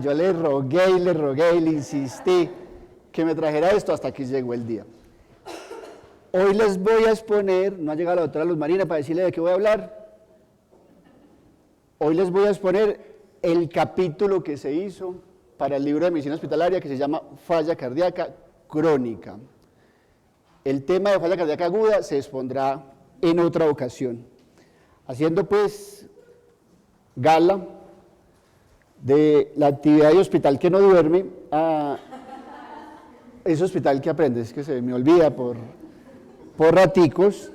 Yo le rogué y le insistí que me trajera esto hasta que llegó el día. Hoy les voy a exponer, no ha llegado la doctora Luz Marina para decirle de qué voy a hablar. Hoy les voy a exponer el capítulo que se hizo para el libro de medicina hospitalaria que se llama Falla cardíaca crónica. El tema de falla cardíaca aguda se expondrá en otra ocasión. Haciendo pues gala de la actividad de hospital que no duerme a ese hospital que aprende, es que se me olvida por raticos.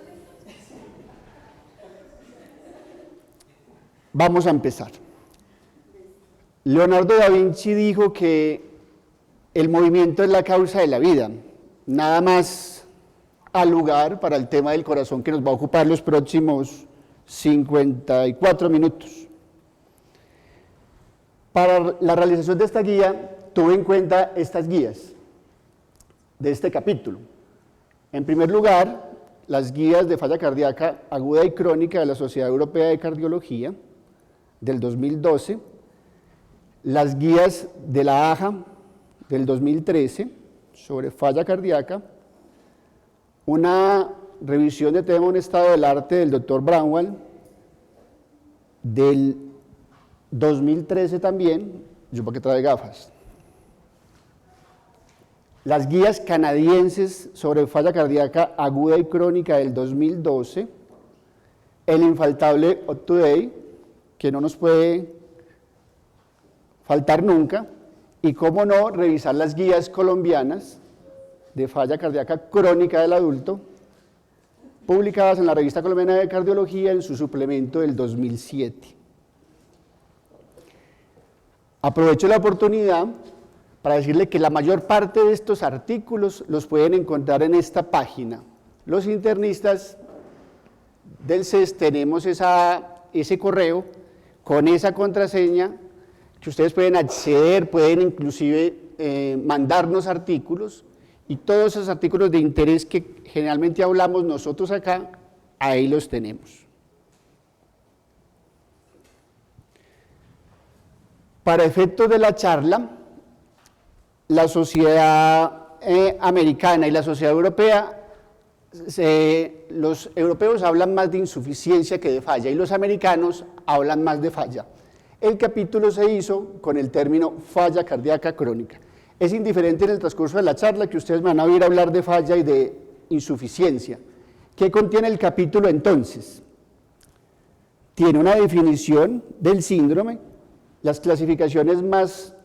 Vamos a empezar. Leonardo da Vinci dijo que el movimiento es la causa de la vida, nada más al lugar para el tema del corazón que nos va a ocupar los próximos 54 minutos. Para la realización de esta guía, tuve en cuenta estas guías de este capítulo. En primer lugar, las guías de falla cardíaca aguda y crónica de la Sociedad Europea de Cardiología del 2012, las guías de la AJA del 2013 sobre falla cardíaca, una revisión de tema Un estado del arte del Dr. Bramwell del 2013 también, yo para qué trae gafas. Las guías canadienses sobre falla cardíaca aguda y crónica del 2012, el infaltable Up to Date, que no nos puede faltar nunca, y cómo no, revisar las guías colombianas de falla cardíaca crónica del adulto, publicadas en la Revista Colombiana de Cardiología en su suplemento del 2007. Aprovecho la oportunidad para decirle que la mayor parte de estos artículos los pueden encontrar en esta página. Los internistas del CES tenemos ese correo con esa contraseña que ustedes pueden acceder, pueden inclusive mandarnos artículos, y todos esos artículos de interés que generalmente hablamos nosotros acá, ahí los tenemos. Para efectos de la charla, la sociedad americana y la sociedad europea, los europeos hablan más de insuficiencia que de falla y los americanos hablan más de falla. El capítulo se hizo con el término falla cardíaca crónica. Es indiferente en el transcurso de la charla que ustedes van a oír hablar de falla y de insuficiencia. ¿Qué contiene el capítulo entonces? Tiene una definición del síndrome, las clasificaciones más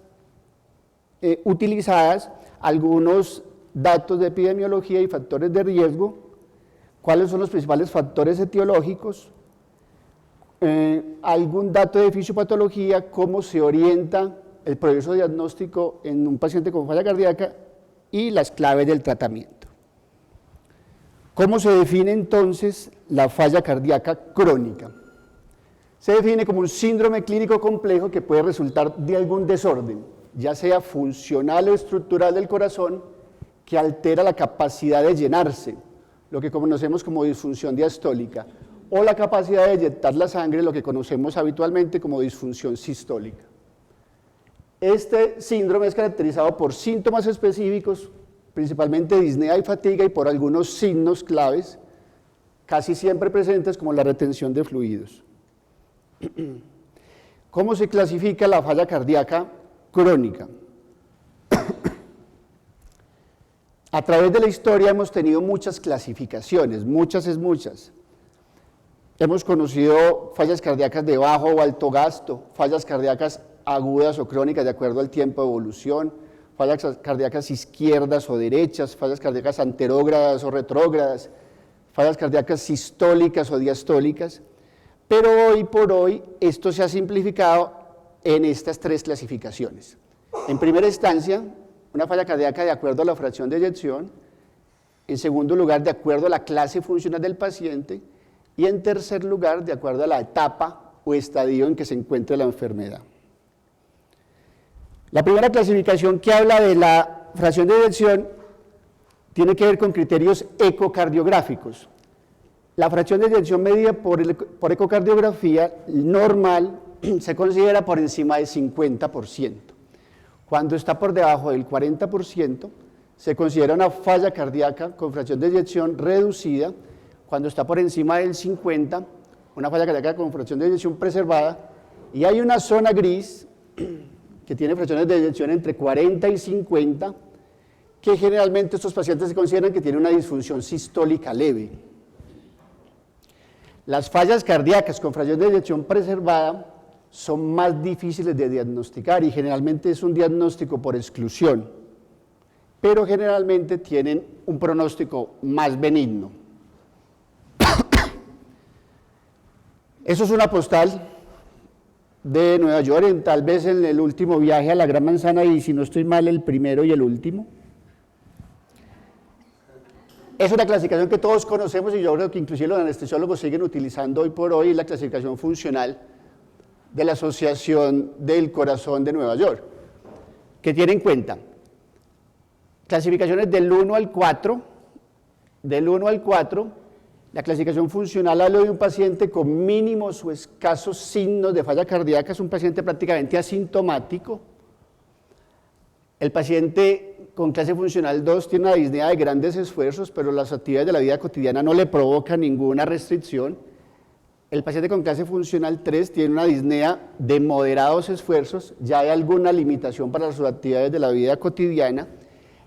utilizadas, algunos datos de epidemiología y factores de riesgo, cuáles son los principales factores etiológicos, algún dato de fisiopatología, cómo se orienta el proceso diagnóstico en un paciente con falla cardíaca y las claves del tratamiento. ¿Cómo se define entonces la falla cardíaca crónica? Se define como un síndrome clínico complejo que puede resultar de algún desorden, ya sea funcional o estructural del corazón, que altera la capacidad de llenarse, lo que conocemos como disfunción diastólica, o la capacidad de eyectar la sangre, lo que conocemos habitualmente como disfunción sistólica. Este síndrome es caracterizado por síntomas específicos, principalmente disnea y fatiga, y por algunos signos claves, casi siempre presentes, como la retención de fluidos. ¿Cómo se clasifica la falla cardíaca crónica? A través de la historia hemos tenido muchas clasificaciones, muchas. Hemos conocido fallas cardíacas de bajo o alto gasto, fallas cardíacas agudas o crónicas de acuerdo al tiempo de evolución, fallas cardíacas izquierdas o derechas, fallas cardíacas anterógradas o retrógradas, fallas cardíacas sistólicas o diastólicas, pero hoy por hoy esto se ha simplificado en estas tres clasificaciones. En primera instancia, una falla cardíaca de acuerdo a la fracción de eyección, en segundo lugar, de acuerdo a la clase funcional del paciente, y en tercer lugar, de acuerdo a la etapa o estadio en que se encuentre la enfermedad. La primera clasificación, que habla de la fracción de eyección, tiene que ver con criterios ecocardiográficos. La fracción de eyección medida por ecocardiografía normal se considera por encima del 50%. Cuando está por debajo del 40%, se considera una falla cardíaca con fracción de eyección reducida. Cuando está por encima del 50%, una falla cardíaca con fracción de eyección preservada. Y hay una zona gris que tiene fracciones de eyección entre 40 y 50, que generalmente estos pacientes se consideran que tienen una disfunción sistólica leve. Las fallas cardíacas con fracción de eyección preservada son más difíciles de diagnosticar y generalmente es un diagnóstico por exclusión, pero generalmente tienen un pronóstico más benigno. Eso es una postal de Nueva York, tal vez en el último viaje a la Gran Manzana, y si no estoy mal, el primero y el último. Es una clasificación que todos conocemos y yo creo que inclusive los anestesiólogos siguen utilizando hoy por hoy, la clasificación funcional de la Asociación del Corazón de Nueva York, que tiene en cuenta clasificaciones del 1 al 4, la clasificación funcional habla de un paciente con mínimos o escasos signos de falla cardíaca, es un paciente prácticamente asintomático. El paciente con clase funcional 2 tiene una disnea de grandes esfuerzos, pero las actividades de la vida cotidiana no le provocan ninguna restricción. El paciente con clase funcional 3 tiene una disnea de moderados esfuerzos, ya hay alguna limitación para sus actividades de la vida cotidiana.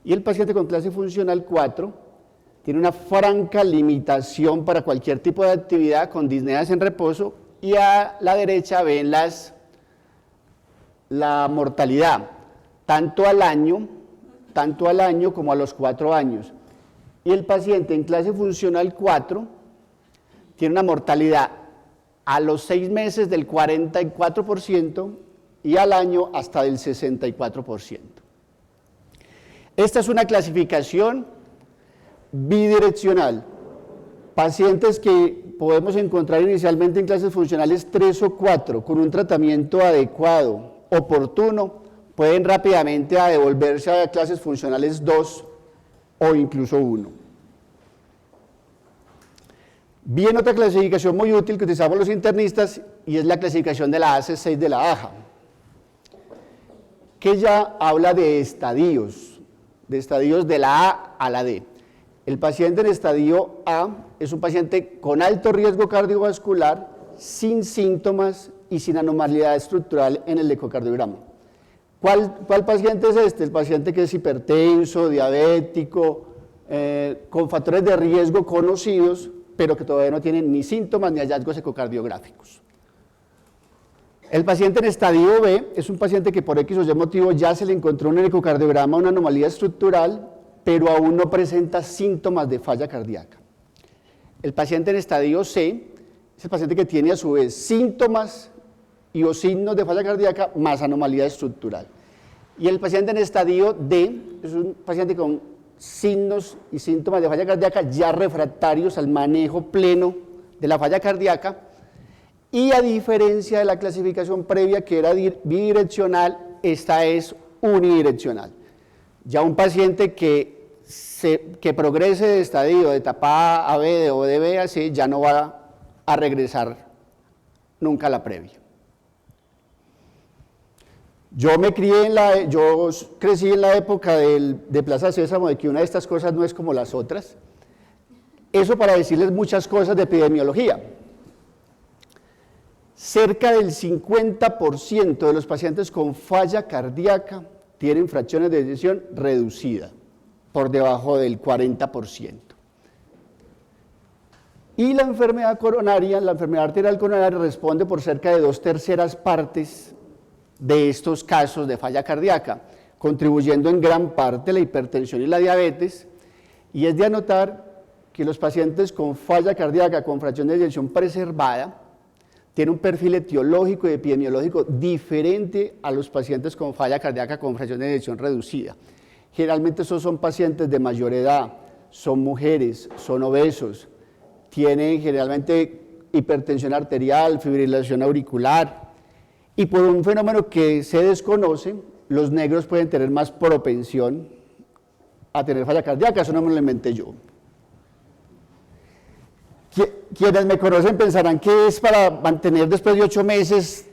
Y el paciente con clase funcional 4 tiene una franca limitación para cualquier tipo de actividad con disneas en reposo, y a la derecha ven la mortalidad, tanto al año como a los 4 años. Y el paciente en clase funcional 4 tiene una mortalidad a los 6 meses del 44% y al año hasta del 64%. Esta es una clasificación bidireccional. Pacientes que podemos encontrar inicialmente en clases funcionales 3 o 4 con un tratamiento adecuado, oportuno, pueden rápidamente devolverse a clases funcionales 2 o incluso 1. Bien, otra clasificación muy útil que utilizamos los internistas y es la clasificación de la AC6 de la AJA, que ya habla de estadios de la A a la D. El paciente en estadio A es un paciente con alto riesgo cardiovascular, sin síntomas y sin anomalía estructural en el ecocardiograma. ¿Cuál paciente es este? El paciente que es hipertenso, diabético, con factores de riesgo conocidos, pero que todavía no tienen ni síntomas ni hallazgos ecocardiográficos. El paciente en estadio B es un paciente que por X o Y motivo ya se le encontró en el ecocardiograma una anomalía estructural, pero aún no presenta síntomas de falla cardíaca. El paciente en estadio C es el paciente que tiene a su vez síntomas y o signos de falla cardíaca más anomalía estructural. Y el paciente en estadio D es un paciente con signos y síntomas de falla cardíaca ya refractarios al manejo pleno de la falla cardíaca, y a diferencia de la clasificación previa que era bidireccional, esta es unidireccional. Ya un paciente que progrese de estadio de etapa A a B o de B a C ya no va a regresar nunca a la previa. Yo crecí en la época de Plaza Sésamo, de que una de estas cosas no es como las otras. Eso para decirles muchas cosas de epidemiología. Cerca del 50% de los pacientes con falla cardíaca tienen fracciones de eyección reducida, por debajo del 40%. Y la enfermedad coronaria, la enfermedad arterial coronaria, responde por cerca de 2/3 partes de estos casos de falla cardíaca, contribuyendo en gran parte la hipertensión y la diabetes. Y es de anotar que los pacientes con falla cardíaca con fracción de eyección preservada tienen un perfil etiológico y epidemiológico diferente a los pacientes con falla cardíaca con fracción de eyección reducida. Generalmente esos son pacientes de mayor edad, son mujeres, son obesos, tienen generalmente hipertensión arterial, fibrilación auricular, y por un fenómeno que se desconoce, los negros pueden tener más propensión a tener falla cardíaca. Eso no me lo inventé yo. Quienes me conocen pensarán que es para mantener después de 8 meses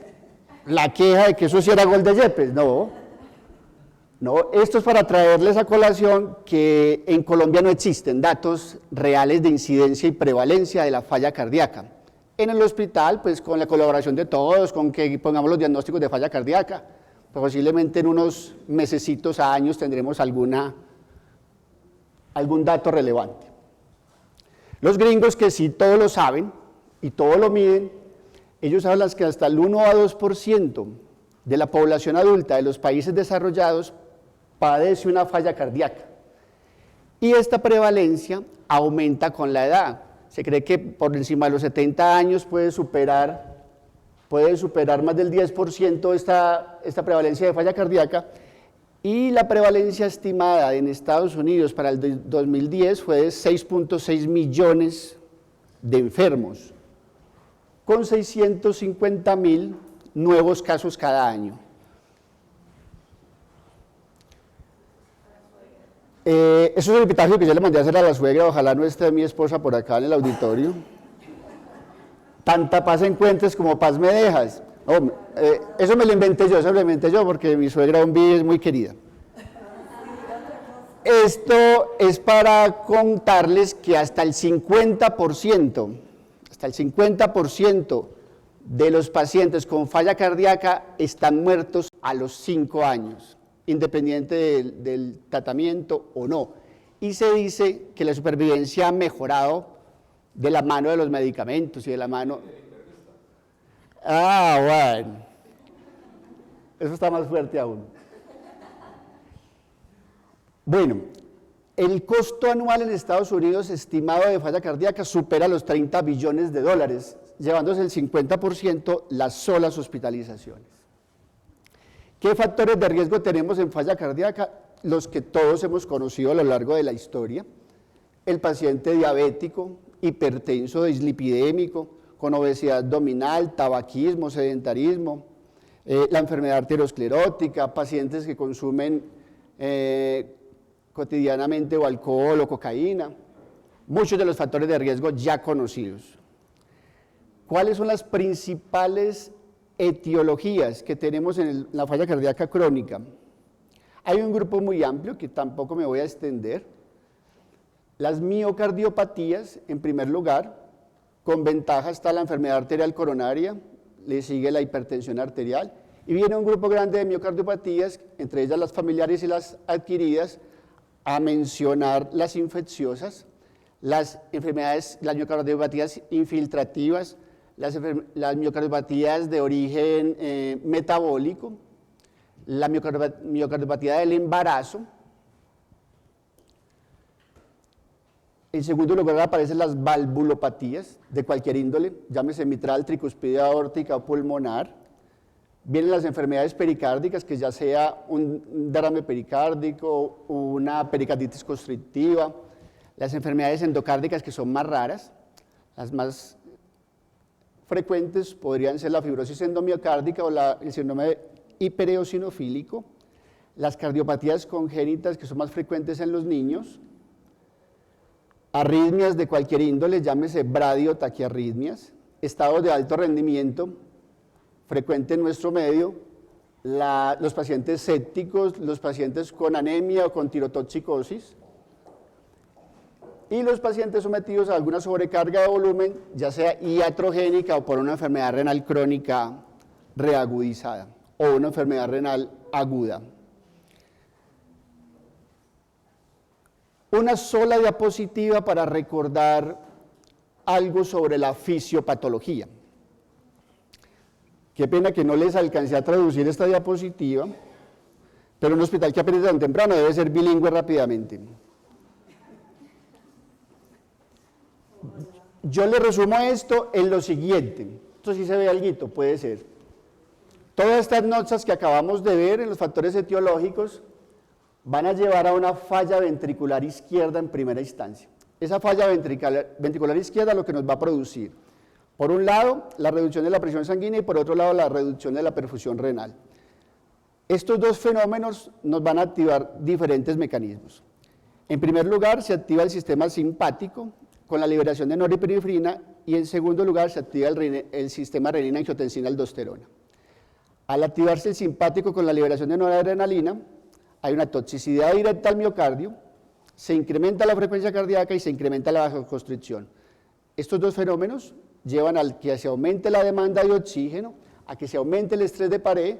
la queja de que eso sí era gol de Yepes. No, No, esto es para traerles a colación que en Colombia no existen datos reales de incidencia y prevalencia de la falla cardíaca. En el hospital, pues con la colaboración de todos, con que pongamos los diagnósticos de falla cardíaca, pues posiblemente en unos mesecitos a años tendremos algún dato relevante. Los gringos, que sí todo lo saben y todo lo miden, ellos hablan que hasta el 1 a 2% de la población adulta de los países desarrollados padece una falla cardíaca. Y esta prevalencia aumenta con la edad. Se cree que por encima de los 70 años puede superar más del 10% esta prevalencia de falla cardíaca, y la prevalencia estimada en Estados Unidos para el 2010 fue de 6.6 millones de enfermos, con 650.000 nuevos casos cada año. Eso es el epitafio que yo le mandé a hacer a la suegra, ojalá no esté mi esposa por acá en el auditorio. Tanta paz encuentres como paz me dejas. No, eso me lo inventé yo, porque mi suegra es muy querida. Esto es para contarles que hasta el 50% de los pacientes con falla cardíaca están muertos a los 5 años, independiente del tratamiento o no. Y se dice que la supervivencia ha mejorado de la mano de los medicamentos y de la mano... bueno. Eso está más fuerte aún. Bueno, el costo anual en Estados Unidos estimado de falla cardíaca supera los 30 billones de dólares, llevándose el 50% las solas hospitalizaciones. ¿Qué factores de riesgo tenemos en falla cardíaca? Los que todos hemos conocido a lo largo de la historia: el paciente diabético, hipertenso, dislipidémico, con obesidad abdominal, tabaquismo, sedentarismo, la enfermedad arteriosclerótica, pacientes que consumen cotidianamente o alcohol o cocaína, muchos de los factores de riesgo ya conocidos. ¿Cuáles son las principales etiologías que tenemos en la falla cardíaca crónica? Hay un grupo muy amplio que tampoco me voy a extender. Las miocardiopatías, en primer lugar, con ventaja está la enfermedad arterial coronaria, le sigue la hipertensión arterial, y viene un grupo grande de miocardiopatías, entre ellas las familiares y las adquiridas, a mencionar las infecciosas, las miocardiopatías infiltrativas, las miocardiopatías de origen metabólico, la miocardiopatía del embarazo. En segundo lugar aparecen las valvulopatías de cualquier índole, llámese mitral, tricuspidea, aórtica o pulmonar. Vienen las enfermedades pericárdicas, que ya sea un derrame pericárdico, una pericarditis constrictiva, las enfermedades endocárdicas, que son más raras. Las más frecuentes podrían ser la fibrosis endomiocárdica o el síndrome hipereosinofílico, las cardiopatías congénitas, que son más frecuentes en los niños, arritmias de cualquier índole, llámese bradiotaquiarritmias, estados de alto rendimiento, frecuente en nuestro medio, los pacientes sépticos, los pacientes con anemia o con tirotoxicosis, y los pacientes sometidos a alguna sobrecarga de volumen, ya sea iatrogénica o por una enfermedad renal crónica reagudizada o una enfermedad renal aguda. Una sola diapositiva para recordar algo sobre la fisiopatología. Qué pena que no les alcancé a traducir esta diapositiva, pero un hospital que aprende tan temprano debe ser bilingüe rápidamente. Yo le resumo esto en lo siguiente. Esto sí se ve alguito, puede ser. Todas estas notas que acabamos de ver en los factores etiológicos van a llevar a una falla ventricular izquierda en primera instancia. Esa falla ventricular izquierda lo que nos va a producir, por un lado, la reducción de la presión sanguínea y por otro lado, la reducción de la perfusión renal. Estos dos fenómenos nos van a activar diferentes mecanismos. En primer lugar, se activa el sistema simpático con la liberación de norepinefrina, y en segundo lugar, se activa el sistema renina-angiotensina-aldosterona. Al activarse el simpático con la liberación de noradrenalina, hay una toxicidad directa al miocardio, se incrementa la frecuencia cardíaca y se incrementa la vasoconstricción. Estos dos fenómenos llevan a que se aumente la demanda de oxígeno, a que se aumente el estrés de pared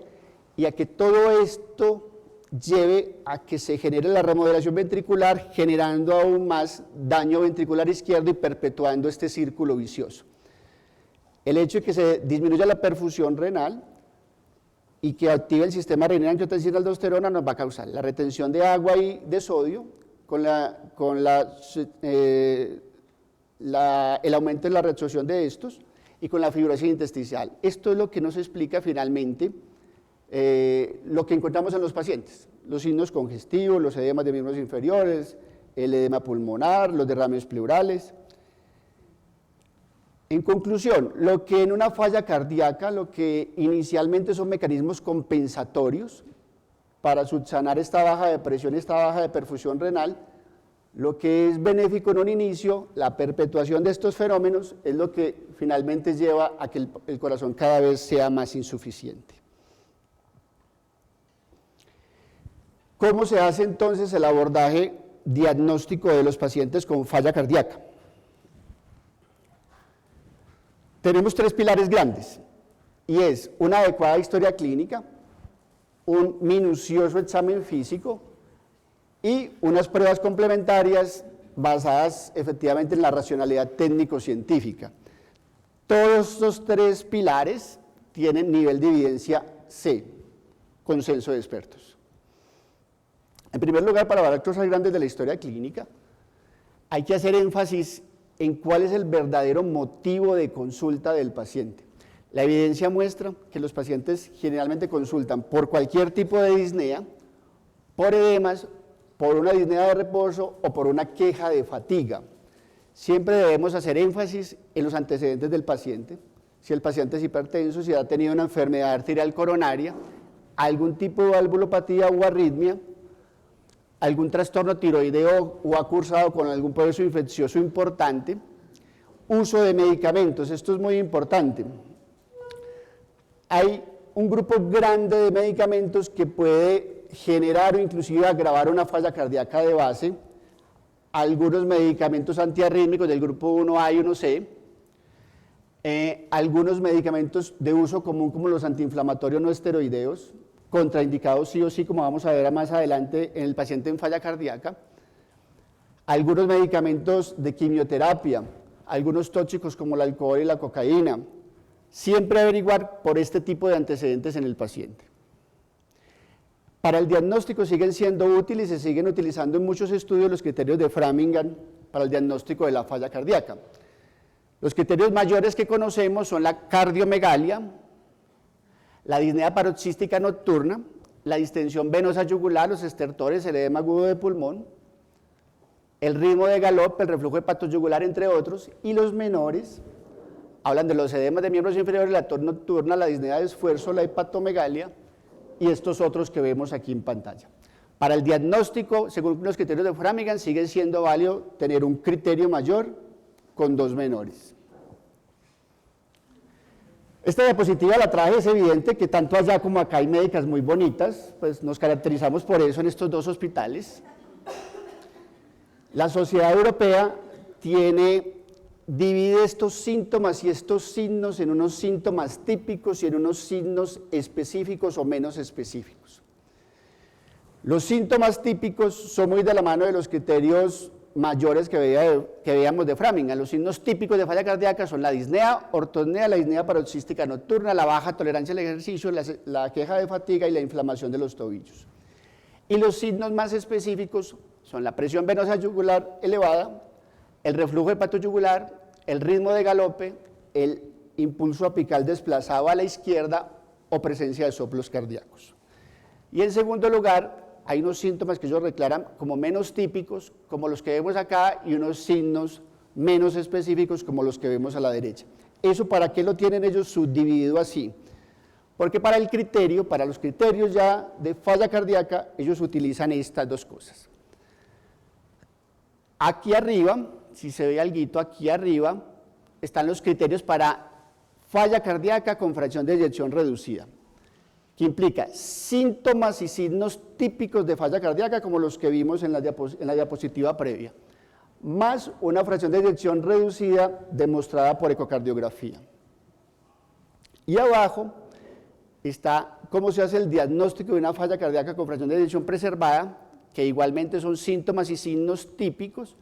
y a que todo esto lleve a que se genere la remodelación ventricular, generando aún más daño ventricular izquierdo y perpetuando este círculo vicioso. El hecho de que se disminuya la perfusión renal y que active el sistema renina-angiotensina-aldosterona nos va a causar la retención de agua y de sodio con el aumento de la reabsorción de estos y con la fibrosis intersticial. Esto es lo que nos explica finalmente lo que encontramos en los pacientes, los signos congestivos, los edemas de miembros inferiores, el edema pulmonar, los derrames pleurales. En conclusión, lo que en una falla cardíaca, lo que inicialmente son mecanismos compensatorios para subsanar esta baja de presión, esta baja de perfusión renal, lo que es benéfico en un inicio, la perpetuación de estos fenómenos, es lo que finalmente lleva a que el corazón cada vez sea más insuficiente. ¿Cómo se hace entonces el abordaje diagnóstico de los pacientes con falla cardíaca? Tenemos tres pilares grandes, y es una adecuada historia clínica, un minucioso examen físico y unas pruebas complementarias basadas efectivamente en la racionalidad técnico-científica. Todos estos tres pilares tienen nivel de evidencia C, consenso de expertos. En primer lugar, para hablar cosas grandes de la historia clínica, hay que hacer énfasis en cuál es el verdadero motivo de consulta del paciente. La evidencia muestra que los pacientes generalmente consultan por cualquier tipo de disnea, por edemas, por una disnea de reposo o por una queja de fatiga. Siempre debemos hacer énfasis en los antecedentes del paciente, si el paciente es hipertenso, si ha tenido una enfermedad arterial coronaria, algún tipo de valvulopatía o arritmia, algún trastorno tiroideo o ha cursado con algún proceso infeccioso importante, uso de medicamentos, esto es muy importante. Hay un grupo grande de medicamentos que puede generar o inclusive agravar una falla cardíaca de base, algunos medicamentos antiarrítmicos del grupo 1A y 1C, algunos medicamentos de uso común como los antiinflamatorios no esteroideos, contraindicados sí o sí, como vamos a ver más adelante en el paciente en falla cardíaca, algunos medicamentos de quimioterapia, algunos tóxicos como el alcohol y la cocaína, siempre averiguar por este tipo de antecedentes en el paciente. Para el diagnóstico siguen siendo útiles y se siguen utilizando en muchos estudios los criterios de Framingham para el diagnóstico de la falla cardíaca. Los criterios mayores que conocemos son la cardiomegalia, la disnea paroxística nocturna, la distensión venosa yugular, los estertores, el edema agudo de pulmón, el ritmo de galope, el reflujo hepatoyugular, entre otros, y los menores hablan de los edemas de miembros inferiores, la tos nocturna, la disnea de esfuerzo, la hepatomegalia y estos otros que vemos aquí en pantalla. Para el diagnóstico, según los criterios de Framingham, sigue siendo válido tener un criterio mayor con dos menores. Esta diapositiva la traje, es evidente que tanto allá como acá hay médicas muy bonitas, pues nos caracterizamos por eso en estos dos hospitales. La Sociedad Europea divide estos síntomas y estos signos en unos síntomas típicos y en unos signos específicos o menos específicos. Los síntomas típicos son muy de la mano de los criterios mayores que veíamos de Framingham. Los signos típicos de falla cardíaca son la disnea, ortosnea, la disnea paroxística nocturna, la baja tolerancia al ejercicio, la queja de fatiga y la inflamación de los tobillos. Y los signos más específicos son la presión venosa yugular elevada, el reflujo hepatoyugular, el ritmo de galope, el impulso apical desplazado a la izquierda o presencia de soplos cardíacos. Y en segundo lugar, hay unos síntomas que ellos declaran como menos típicos, como los que vemos acá, y unos signos menos específicos, como los que vemos a la derecha. ¿Eso para qué lo tienen ellos subdividido así? Porque para los criterios ya de falla cardíaca, ellos utilizan estas dos cosas. Aquí arriba, si se ve alguito, aquí arriba están los criterios para falla cardíaca con fracción de eyección reducida. que implica síntomas y signos típicos de falla cardíaca, como los que vimos en la diapositiva previa, más una fracción de eyección reducida demostrada por ecocardiografía. Y abajo está cómo se hace el diagnóstico de una falla cardíaca con fracción de eyección preservada, que igualmente son síntomas y signos típicos,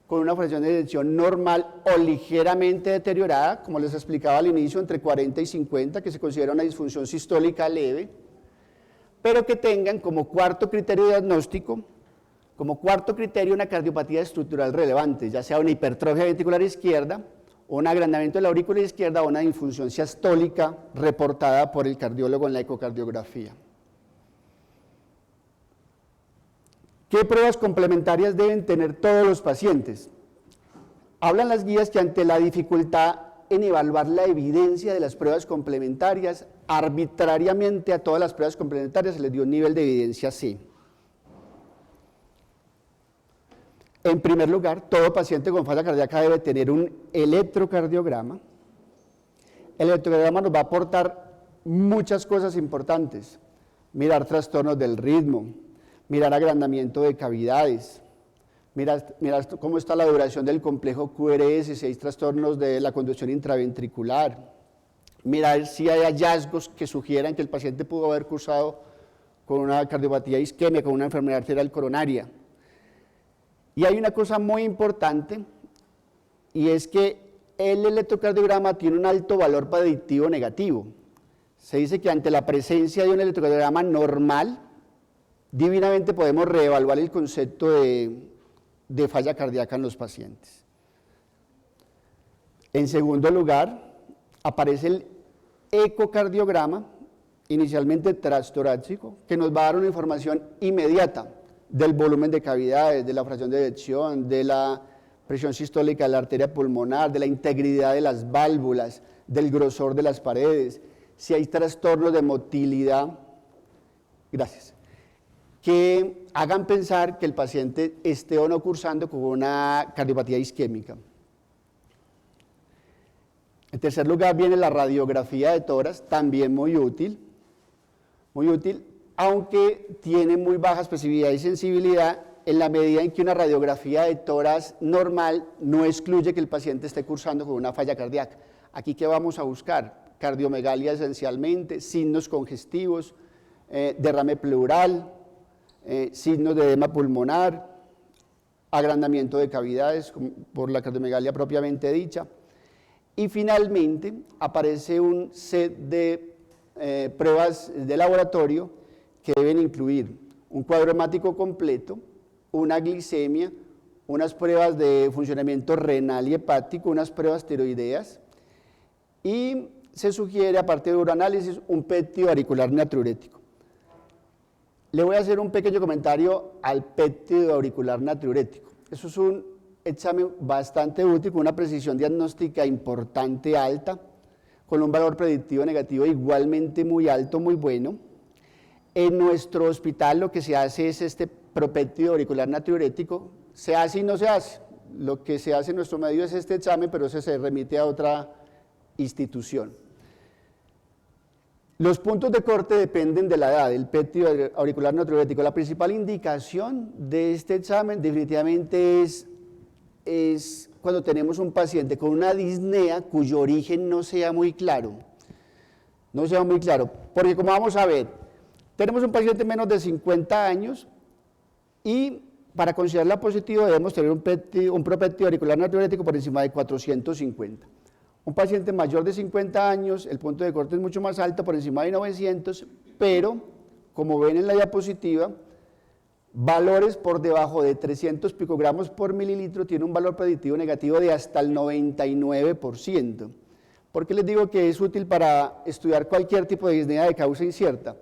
con una fracción de eyección normal o ligeramente deteriorada, como les explicaba al inicio, entre 40 y 50, que se considera una disfunción sistólica leve, pero que tengan como cuarto criterio diagnóstico, como cuarto criterio una cardiopatía estructural relevante, ya sea una hipertrofia ventricular izquierda, un agrandamiento de la aurícula izquierda o una disfunción sistólica reportada por el cardiólogo en la ecocardiografía. ¿Qué pruebas complementarias deben tener todos los pacientes? Hablan las guías que ante la dificultad en evaluar la evidencia de las pruebas complementarias, arbitrariamente a todas las pruebas complementarias se les dio un nivel de evidencia C. En primer lugar, todo paciente con falla cardíaca debe tener un electrocardiograma. El electrocardiograma nos va a aportar muchas cosas importantes: mirar trastornos del ritmo, mirar agrandamiento de cavidades, mirar cómo está la duración del complejo QRS, si hay trastornos de la conducción intraventricular, mirar si hay hallazgos que sugieran que el paciente pudo haber cursado con una cardiopatía isquémica, con una enfermedad arterial coronaria. Y hay una cosa muy importante, y es que el electrocardiograma tiene un alto valor predictivo negativo. Se dice que ante la presencia de un electrocardiograma normal, divinamente podemos reevaluar el concepto de falla cardíaca en los pacientes. En segundo lugar, aparece el ecocardiograma, inicialmente transtorácico, que nos va a dar una información inmediata del volumen de cavidades, de la fracción de eyección, de la presión sistólica de la arteria pulmonar, de la integridad de las válvulas, del grosor de las paredes, si hay trastornos de motilidad, que hagan pensar que el paciente esté o no cursando con una cardiopatía isquémica. En tercer lugar viene la radiografía de tórax, también muy útil, aunque tiene muy baja especificidad y sensibilidad en la medida en que una radiografía de tórax normal no excluye que el paciente esté cursando con una falla cardíaca. Aquí, ¿qué vamos a buscar? Cardiomegalia esencialmente, signos congestivos, derrame pleural, signos de edema pulmonar, agrandamiento de cavidades por la cardiomegalia propiamente dicha. Y finalmente aparece un set de pruebas de laboratorio que deben incluir un cuadro hemático completo, una glicemia, unas pruebas de funcionamiento renal y hepático, unas pruebas tiroideas, y se sugiere, aparte de uroanálisis, un PET auricular natriurético. Le voy a hacer un pequeño comentario al PET auricular natriurético. Eso es un examen bastante útil, con una precisión diagnóstica importante, alta, con un valor predictivo negativo igualmente muy alto, muy bueno. En nuestro hospital lo que se hace es este propéptido auricular natriurético. Se hace y no se hace. Lo que se hace en nuestro medio es este examen, pero ese se remite a otra institución. Los puntos de corte dependen de la edad del PET auricular natriurético. La principal indicación de este examen definitivamente es cuando tenemos un paciente con una disnea cuyo origen no sea muy claro. No sea muy claro, porque como vamos a ver, tenemos un paciente menos de 50 años y para considerarla positivo debemos tener un propéptido auricular natriurético por encima de 450. Un paciente mayor de 50 años, el punto de corte es mucho más alto, por encima de 900, pero como ven en la diapositiva, valores por debajo de 300 picogramos por mililitro tiene un valor predictivo negativo de hasta el 99%. ¿Por qué les digo que es útil para estudiar cualquier tipo de disnea de causa incierta?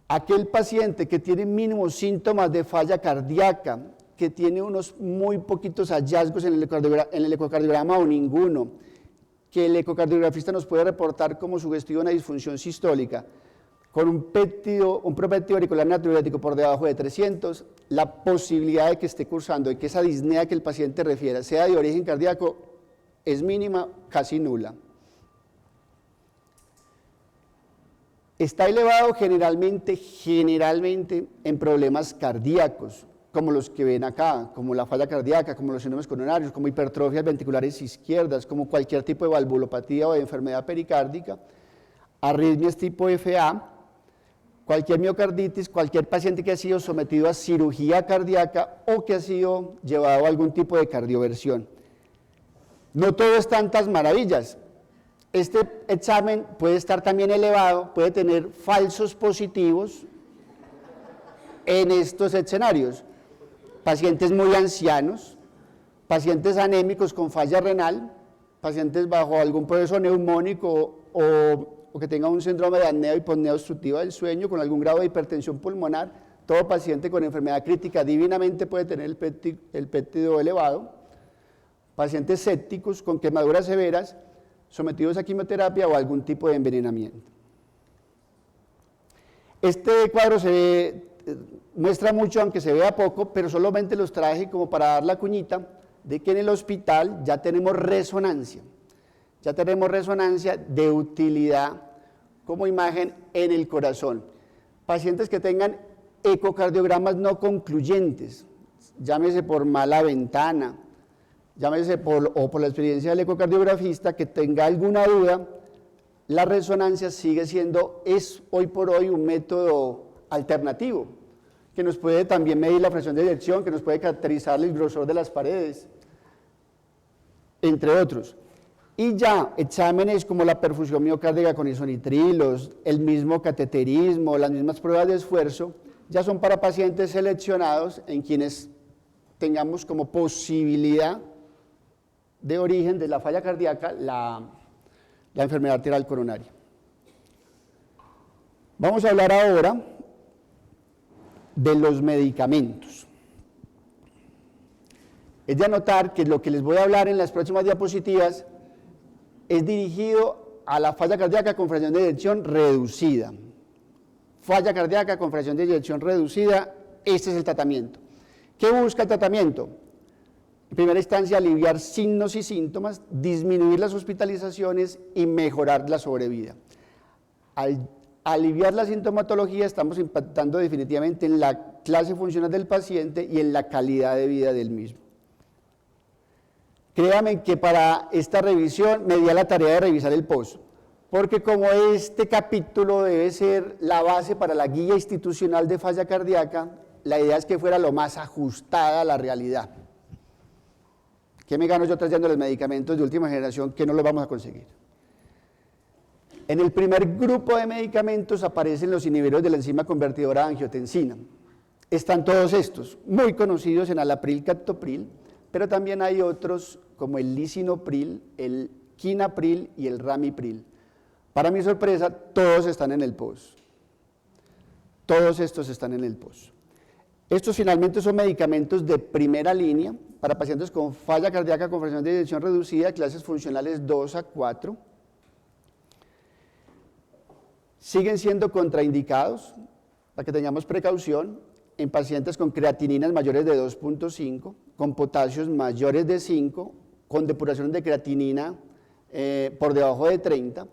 Aquel paciente que tiene mínimos síntomas de falla cardíaca, que tiene unos muy poquitos hallazgos en el ecocardiograma o ninguno, que el ecocardiografista nos puede reportar como sugestivo una disfunción sistólica, con un propéptido auricular natriurético por debajo de 300, la posibilidad de que esté cursando y que esa disnea que el paciente refiera sea de origen cardíaco es mínima, casi nula. Está elevado generalmente en problemas cardíacos, como los que ven acá, como la falla cardíaca, como los síndromes coronarios, como hipertrofias ventriculares izquierdas, como cualquier tipo de valvulopatía o de enfermedad pericárdica, arritmias tipo FA, cualquier miocarditis, cualquier paciente que ha sido sometido a cirugía cardíaca o que ha sido llevado a algún tipo de cardioversión. No todo es tantas maravillas. Este examen puede estar también elevado, puede tener falsos positivos en estos escenarios. Pacientes muy ancianos, pacientes anémicos con falla renal, pacientes bajo algún proceso neumónico o que tenga un síndrome de apnea o hipopnea obstructiva del sueño con algún grado de hipertensión pulmonar. Todo paciente con enfermedad crítica divinamente puede tener el péptido elevado. Pacientes sépticos con quemaduras severas, sometidos a quimioterapia o algún tipo de envenenamiento. Este cuadro muestra mucho, aunque se vea poco, pero solamente los traje como para dar la cuñita de que en el hospital ya tenemos resonancia de utilidad como imagen en el corazón. Pacientes que tengan ecocardiogramas no concluyentes, llámese por mala ventana, llámese por la experiencia del ecocardiografista, que tenga alguna duda, la resonancia sigue siendo, es hoy por hoy un método alternativo, que nos puede también medir la fracción de eyección, que nos puede caracterizar el grosor de las paredes, entre otros. Y ya exámenes como la perfusión miocárdica con isonitrilos, el mismo cateterismo, las mismas pruebas de esfuerzo, ya son para pacientes seleccionados en quienes tengamos como posibilidad de origen de la falla cardíaca la enfermedad arterial coronaria. Vamos a hablar ahora de los medicamentos. Es de anotar que lo que les voy a hablar en las próximas diapositivas es dirigido a la falla cardíaca con fracción de eyección reducida. Falla cardíaca con fracción de eyección reducida, este es el tratamiento. ¿Qué busca el tratamiento? En primera instancia, aliviar signos y síntomas, disminuir las hospitalizaciones y mejorar la sobrevida. Al aliviar la sintomatología, estamos impactando definitivamente en la clase funcional del paciente y en la calidad de vida del mismo. Créanme que para esta revisión me di a la tarea de revisar el POS, porque como este capítulo debe ser la base para la guía institucional de falla cardíaca, la idea es que fuera lo más ajustada a la realidad. ¿Qué me gano yo trayendo los medicamentos de última generación que no los vamos a conseguir? En el primer grupo de medicamentos aparecen los inhibidores de la enzima convertidora de angiotensina. Están todos estos, muy conocidos en alapril, captopril, pero también hay otros como el lisinopril, el quinapril y el ramipril. Para mi sorpresa, todos están en el POS. Todos estos están en el POS. Estos finalmente son medicamentos de primera línea para pacientes con falla cardíaca con fracción de eyección reducida, clases funcionales 2 a 4. Siguen siendo contraindicados, para que tengamos precaución, en pacientes con creatininas mayores de 2.5, con potasios mayores de 5, con depuración de creatinina por debajo de 30,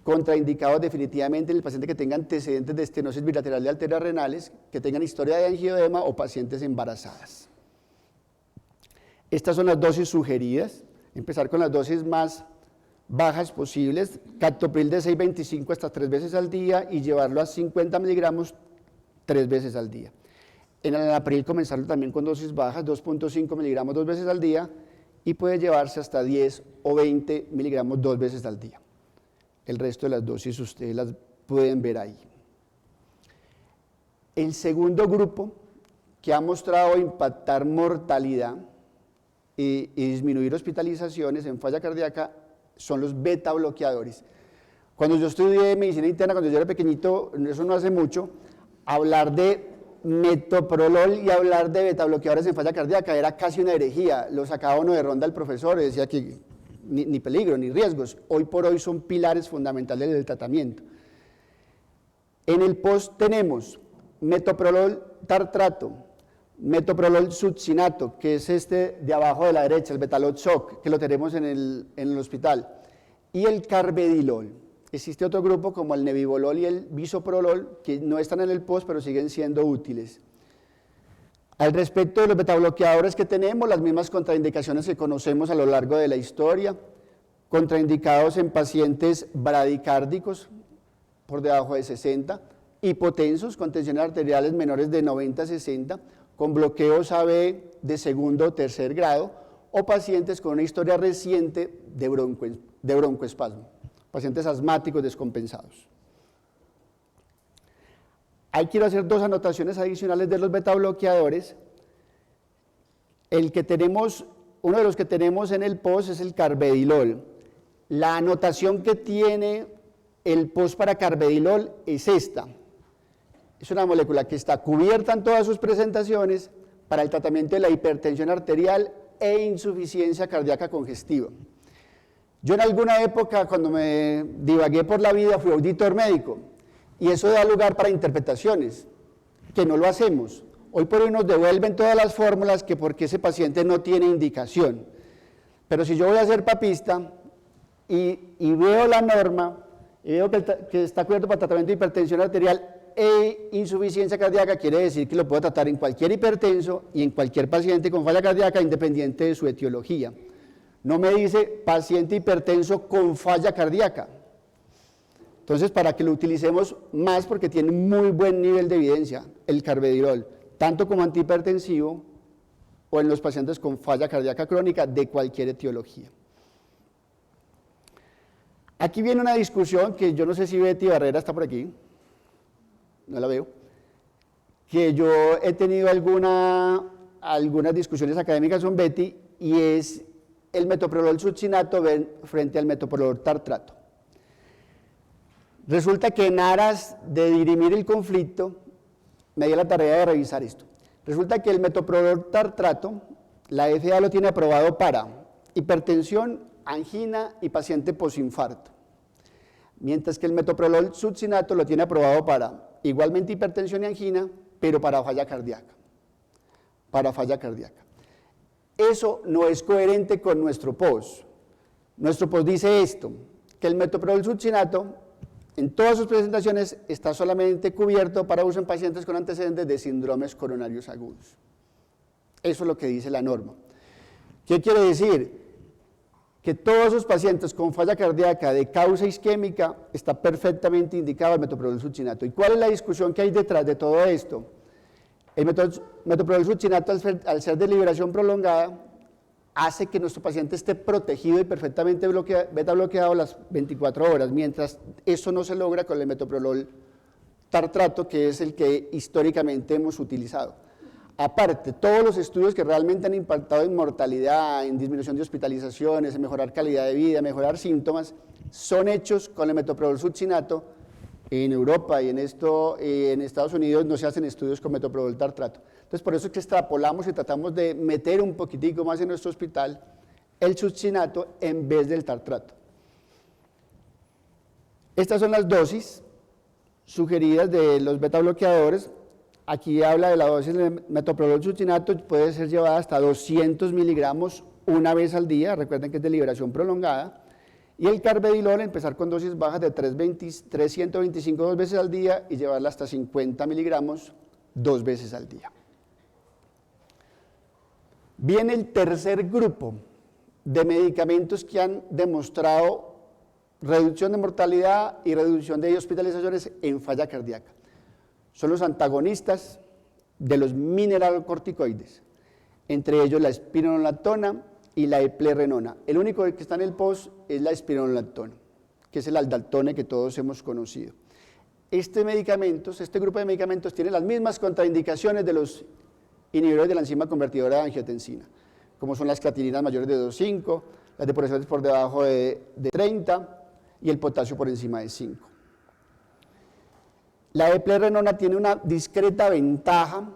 contraindicados definitivamente en el paciente que tenga antecedentes de estenosis bilateral de arterias renales, que tengan historia de angioedema o pacientes embarazadas. Estas son las dosis sugeridas, empezar con las dosis más bajas posibles, captopril de 6.25 hasta 3 veces al día y llevarlo a 50 miligramos 3 veces al día. En el enalapril comenzarlo también con dosis bajas, 2.5 miligramos 2 veces al día y puede llevarse hasta 10 o 20 miligramos 2 veces al día. El resto de las dosis ustedes las pueden ver ahí. El segundo grupo que ha mostrado impactar mortalidad y disminuir hospitalizaciones en falla cardíaca son los beta bloqueadores. Cuando yo estudié medicina interna, cuando yo era pequeñito, eso no hace mucho, hablar de metoprolol y hablar de beta bloqueadores en falla cardíaca era casi una herejía. Lo sacaba uno de ronda el profesor y decía que ni peligro, ni riesgos. Hoy por hoy son pilares fundamentales del tratamiento. En el POS tenemos metoprolol tartrato, metoprolol succinato, que es este de abajo de la derecha, el Betalot Shock, que lo tenemos en el hospital, y el carvedilol. existe otro grupo como el nebivolol y el bisoprolol, que no están en el POS, pero siguen siendo útiles. Al respecto de los betabloqueadores que tenemos, las mismas contraindicaciones que conocemos a lo largo de la historia, contraindicados en pacientes bradicárdicos por debajo de 60, hipotensos con tensiones arteriales menores de 90 a 60, con bloqueos AB de segundo o tercer grado, o pacientes con una historia reciente de broncoespasmo, pacientes asmáticos descompensados. Ahí quiero hacer dos anotaciones adicionales de los betabloqueadores. Uno de los que tenemos en el POS es el carvedilol. La anotación que tiene el POS para carvedilol es esta. Es una molécula que está cubierta en todas sus presentaciones para el tratamiento de la hipertensión arterial e insuficiencia cardíaca congestiva. Yo en alguna época, cuando me divagué por la vida, fui auditor médico, y eso da lugar para interpretaciones, que no lo hacemos. Hoy por hoy nos devuelven todas las fórmulas que porque ese paciente no tiene indicación. Pero si yo voy a ser papista y veo la norma, y veo que está cubierto para tratamiento de hipertensión arterial e insuficiencia cardíaca, quiere decir que lo puedo tratar en cualquier hipertenso y en cualquier paciente con falla cardíaca, independiente de su etiología. No me dice paciente hipertenso con falla cardíaca. Entonces, para que lo utilicemos más, porque tiene un muy buen nivel de evidencia, el carvedilol, tanto como antihipertensivo o en los pacientes con falla cardíaca crónica de cualquier etiología. Aquí viene una discusión que yo no sé si Betty Barrera está por aquí, no la veo, que yo he tenido algunas discusiones académicas con Betty, y es el metoprolol succinato frente al metoprolol tartrato. Resulta que en aras de dirimir el conflicto, me di la tarea de revisar esto. Resulta que el metoprolol tartrato, la FDA lo tiene aprobado para hipertensión, angina y paciente posinfarto, mientras que el metoprolol succinato lo tiene aprobado para igualmente hipertensión y angina, pero para falla cardíaca. Para falla cardíaca. Eso no es coherente con nuestro POS. Nuestro POS dice esto, que el metoprolol succinato en todas sus presentaciones está solamente cubierto para uso en pacientes con antecedentes de síndromes coronarios agudos. Eso es lo que dice la norma. ¿Qué quiere decir? Que todos esos pacientes con falla cardíaca de causa isquémica está perfectamente indicado el metoprolol succinato. ¿Y cuál es la discusión que hay detrás de todo esto? El metoprolol succinato, al ser de liberación prolongada, hace que nuestro paciente esté protegido y perfectamente beta bloqueado las 24 horas, mientras eso no se logra con el metoprolol tartrato, que es el que históricamente hemos utilizado. Aparte, todos los estudios que realmente han impactado en mortalidad, en disminución de hospitalizaciones, en mejorar calidad de vida, mejorar síntomas, son hechos con el metoprolol succinato. En Europa y en Estados Unidos no se hacen estudios con metoprolol tartrato. Entonces, por eso es que extrapolamos y tratamos de meter un poquitico más en nuestro hospital el succinato en vez del tartrato. Estas son las dosis sugeridas de los beta bloqueadores. Aquí habla de la dosis de metoprolol succinato, puede ser llevada hasta 200 miligramos una vez al día, recuerden que es de liberación prolongada, y el carvedilol, empezar con dosis bajas de 325 dos veces al día y llevarla hasta 50 miligramos 2 veces al día. Viene el tercer grupo de medicamentos que han demostrado reducción de mortalidad y reducción de hospitalizaciones en falla cardíaca. Son los antagonistas de los mineralocorticoides, entre ellos la espironolactona y la eplerenona. El único que está en el POS es la espironolactona, que es el aldactone que todos hemos conocido. Este grupo de medicamentos tiene las mismas contraindicaciones de los inhibidores de la enzima convertidora de angiotensina, como son las creatininas mayores de 2,5, las depuraciones por debajo de 30 y el potasio por encima de 5. La eplerenona tiene una discreta ventaja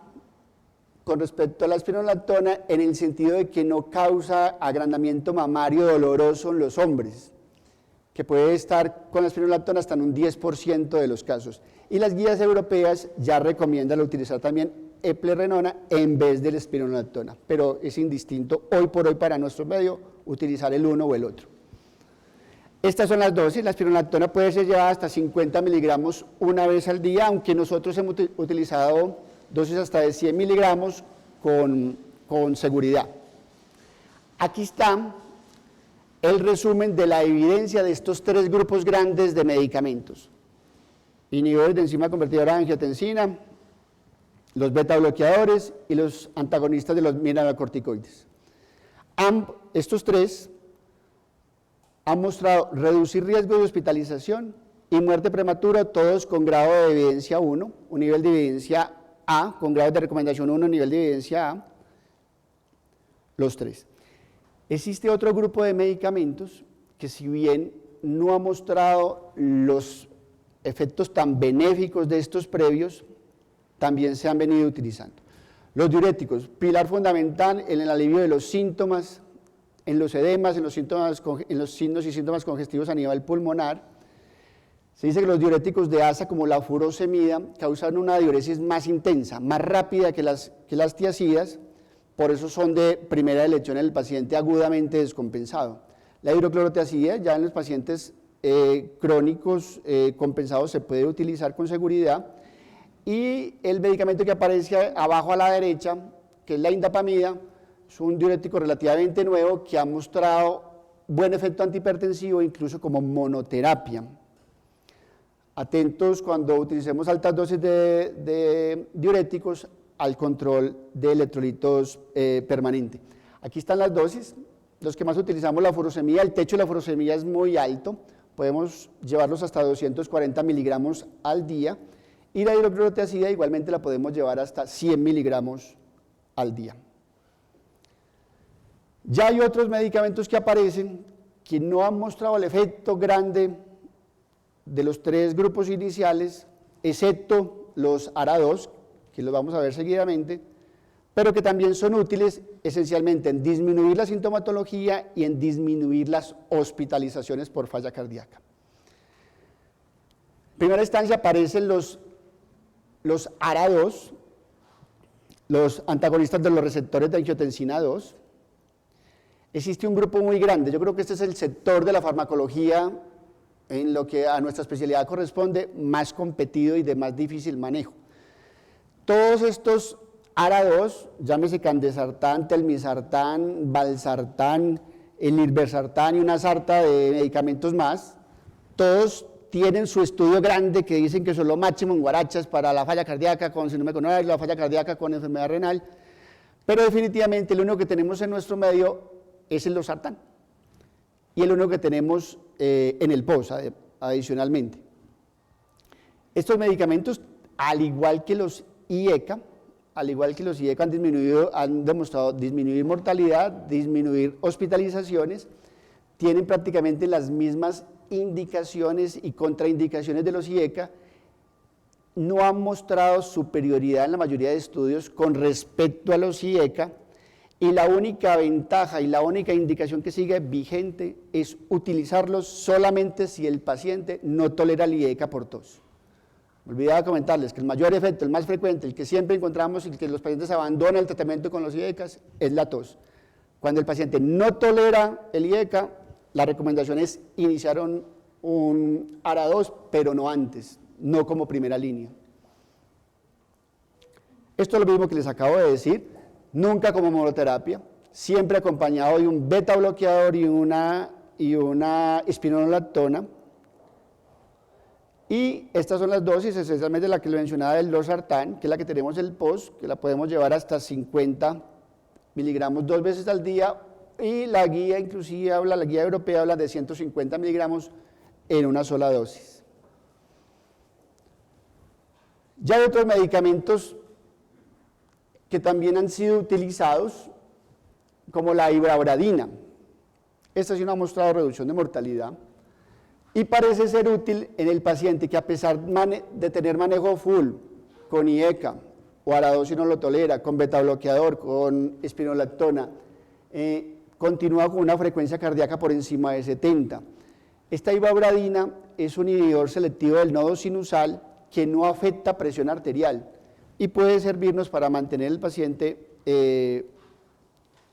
con respecto a la espironolactona en el sentido de que no causa agrandamiento mamario doloroso en los hombres, que puede estar con la espironolactona hasta en un 10% de los casos. Y las guías europeas ya recomiendan utilizar también eplerenona en vez de la espironolactona, pero es indistinto hoy por hoy para nuestro medio utilizar el uno o el otro. Estas son las dosis. La espironolactona puede ser llevada hasta 50 miligramos una vez al día, aunque nosotros hemos utilizado dosis hasta de 100 miligramos con seguridad. Aquí está el resumen de la evidencia de estos tres grupos grandes de medicamentos: inhibidores de enzima convertidora de angiotensina, los beta bloqueadores y los antagonistas de los mineralocorticoides. Estos tres han mostrado reducir riesgo de hospitalización y muerte prematura, todos con grado de evidencia 1, un nivel de evidencia A, con grado de recomendación 1, nivel de evidencia A, los tres. Existe otro grupo de medicamentos que, si bien no ha mostrado los efectos tan benéficos de estos previos, también se han venido utilizando. Los diuréticos, pilar fundamental en el alivio de los síntomas, en los edemas, en los signos y síntomas congestivos a nivel pulmonar. Se dice que los diuréticos de asa, como la furosemida, causan una diuresis más intensa, más rápida que las tiazidas, por eso son de primera elección en el paciente agudamente descompensado. La hidroclorotiazida ya en los pacientes crónicos compensados se puede utilizar con seguridad, y el medicamento que aparece abajo a la derecha, que es la indapamida, es un diurético relativamente nuevo que ha mostrado buen efecto antihipertensivo, incluso como monoterapia. Atentos cuando utilicemos altas dosis de diuréticos al control de electrolitos permanente. Aquí están las dosis. Los que más utilizamos, la furosemida, el techo de la furosemida es muy alto, podemos llevarlos hasta 240 miligramos al día, y la hidroclorotiazida igualmente la podemos llevar hasta 100 miligramos al día. Ya hay otros medicamentos que aparecen que no han mostrado el efecto grande de los tres grupos iniciales, excepto los ARA2, que los vamos a ver seguidamente, pero que también son útiles esencialmente en disminuir la sintomatología y en disminuir las hospitalizaciones por falla cardíaca. En primera instancia aparecen los ARA2, los antagonistas de los receptores de angiotensina 2. Existe un grupo muy grande, yo creo que este es el sector de la farmacología en lo que a nuestra especialidad corresponde, más competido y de más difícil manejo. Todos estos ARA2, llámese candesartán, telmisartán, valsartán, el irbesartán y una sarta de medicamentos más, todos tienen su estudio grande que dicen que son lo máximo en guarachas para la falla cardíaca con síndrome coronario, la falla cardíaca con enfermedad renal, pero definitivamente lo único que tenemos en nuestro medio es el losartán, y el único que tenemos en el POS adicionalmente. Estos medicamentos, al igual que los IECA, han demostrado disminuir mortalidad, disminuir hospitalizaciones, tienen prácticamente las mismas indicaciones y contraindicaciones de los IECA, no han mostrado superioridad en la mayoría de estudios con respecto a los IECA, y la única ventaja y la única indicación que sigue vigente es utilizarlos solamente si el paciente no tolera el IECA por tos. Me olvidaba comentarles que el mayor efecto, el más frecuente, el que siempre encontramos y el que los pacientes abandonan el tratamiento con los IECAs, es la tos. Cuando el paciente no tolera el IECA, la recomendación es iniciar un ARA2, pero no antes, no como primera línea. Esto es lo mismo que les acabo de decir, nunca como monoterapia, siempre acompañado de un beta bloqueador y una espironolactona. Y estas son las dosis, esencialmente la que le mencionaba del losartán, que es la que tenemos en el POS, que la podemos llevar hasta 50 miligramos 2 veces al día, y la guía inclusive la guía europea habla de 150 miligramos en una sola dosis. Ya hay otros medicamentos que también han sido utilizados, como la ibravradina. Esta sí no ha mostrado reducción de mortalidad, y parece ser útil en el paciente que, a pesar de tener manejo full con IECA o ARA2 si no lo tolera, con beta bloqueador, con espironolactona, continúa con una frecuencia cardíaca por encima de 70. Esta ibravradina es un inhibidor selectivo del nodo sinusal que no afecta presión arterial y puede servirnos para mantener el paciente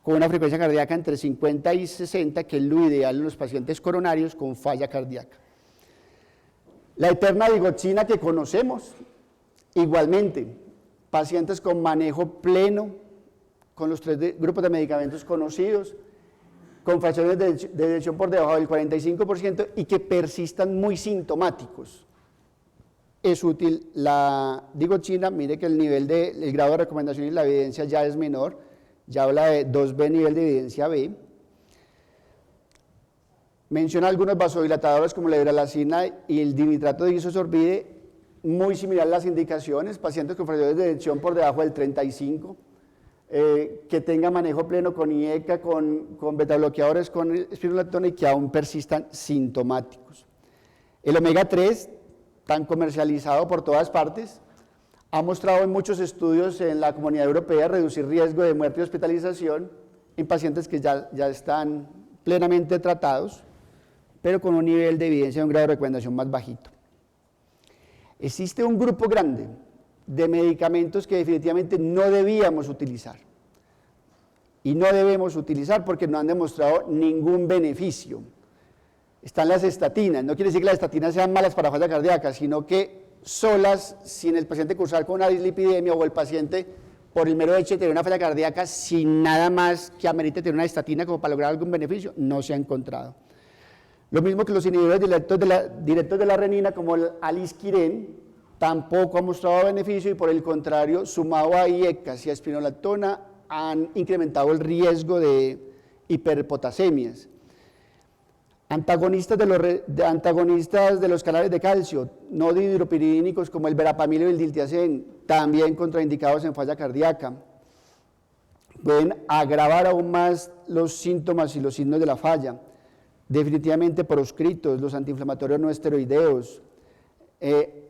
con una frecuencia cardíaca entre 50 y 60, que es lo ideal en los pacientes coronarios con falla cardíaca. La eterna digoxina que conocemos, igualmente, pacientes con manejo pleno, con los 3 grupos de medicamentos conocidos, con fracciones de eyección por debajo del 45% y que persistan muy sintomáticos. Es útil la digoxina. Mire que el grado de recomendación y la evidencia ya es menor, ya habla de 2B nivel de evidencia B. Menciona algunos vasodilatadores como la hidralazina y el dinitrato de isosorbide, muy similar a las indicaciones, pacientes con fracciones de eyección por debajo del 35%, que tenga manejo pleno con IECA, con betabloqueadores, con espironolactona y que aún persistan sintomáticos. El omega 3, tan comercializado por todas partes, ha mostrado en muchos estudios en la Comunidad Europea reducir riesgo de muerte y hospitalización en pacientes que ya están plenamente tratados, pero con un nivel de evidencia de un grado de recomendación más bajito. Existe un grupo grande de medicamentos que definitivamente no debíamos utilizar y no debemos utilizar porque no han demostrado ningún beneficio. Están las estatinas. No quiere decir que las estatinas sean malas para falla cardíaca, sino que solas, sin el paciente cursar con una dislipidemia o el paciente por el mero hecho de tener una falla cardíaca sin nada más que amerite tener una estatina como para lograr algún beneficio, no se ha encontrado. Lo mismo que los inhibidores directos de la renina como el alisquiren, tampoco ha mostrado beneficio y por el contrario, sumado a IECAS y a espironolactona, han incrementado el riesgo de hiperpotasemias. Antagonistas de los canales de calcio, no dihidropiridínicos como el verapamil y el diltiazem, también contraindicados en falla cardíaca. Pueden agravar aún más los síntomas y los signos de la falla. Definitivamente proscritos los antiinflamatorios no esteroideos,